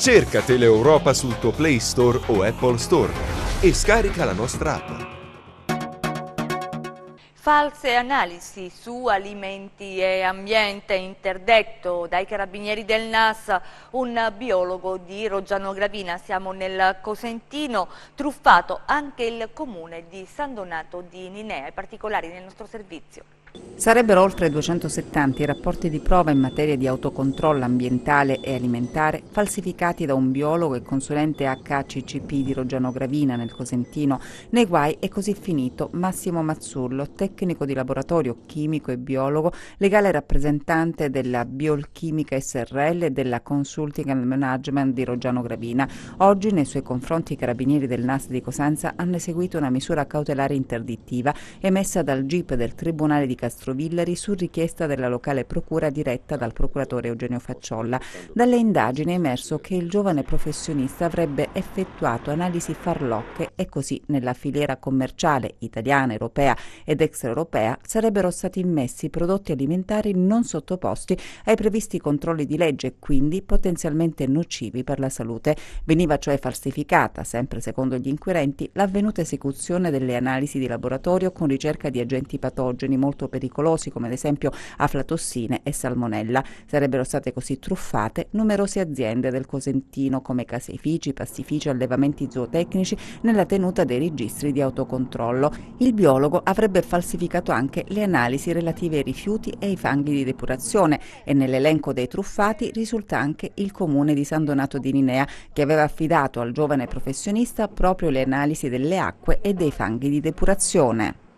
Cerca Teleeuropa sul tuo Play Store o Apple Store e scarica la nostra app. False analisi su alimenti e ambiente, interdetto dai carabinieri del NAS un biologo di Roggiano Gravina. Siamo nel Cosentino, truffato anche il comune di San Donato di Ninea. I particolari nel nostro servizio. Sarebbero oltre 270 i rapporti di prova in materia di autocontrollo ambientale e alimentare falsificati da un biologo e consulente HACCP di Roggiano Gravina nel Cosentino. Nei guai è così finito Massimo Mazzullo, tecnico di laboratorio, chimico e biologo, legale rappresentante della Biolchimica SRL e della Consulting and Management di Roggiano Gravina. Oggi nei suoi confronti i carabinieri del NAS di Cosenza hanno eseguito una misura cautelare interdittiva emessa dal GIP del Tribunale di Castrovillari su richiesta della locale procura diretta dal procuratore Eugenio Facciolla. Dalle indagini è emerso che il giovane professionista avrebbe effettuato analisi farlocche e così nella filiera commerciale italiana, europea ed extraeuropea sarebbero stati immessi prodotti alimentari non sottoposti ai previsti controlli di legge e quindi potenzialmente nocivi per la salute. Veniva cioè falsificata, sempre secondo gli inquirenti, l'avvenuta esecuzione delle analisi di laboratorio con ricerca di agenti patogeni molto pericolosi come ad esempio aflatossine e salmonella. Sarebbero state così truffate numerose aziende del Cosentino come caseifici, pastifici, allevamenti zootecnici nella tenuta dei registri di autocontrollo. Il biologo avrebbe falsificato anche le analisi relative ai rifiuti e ai fanghi di depurazione e nell'elenco dei truffati risulta anche il comune di San Donato di Ninea che aveva affidato al giovane professionista proprio le analisi delle acque e dei fanghi di depurazione.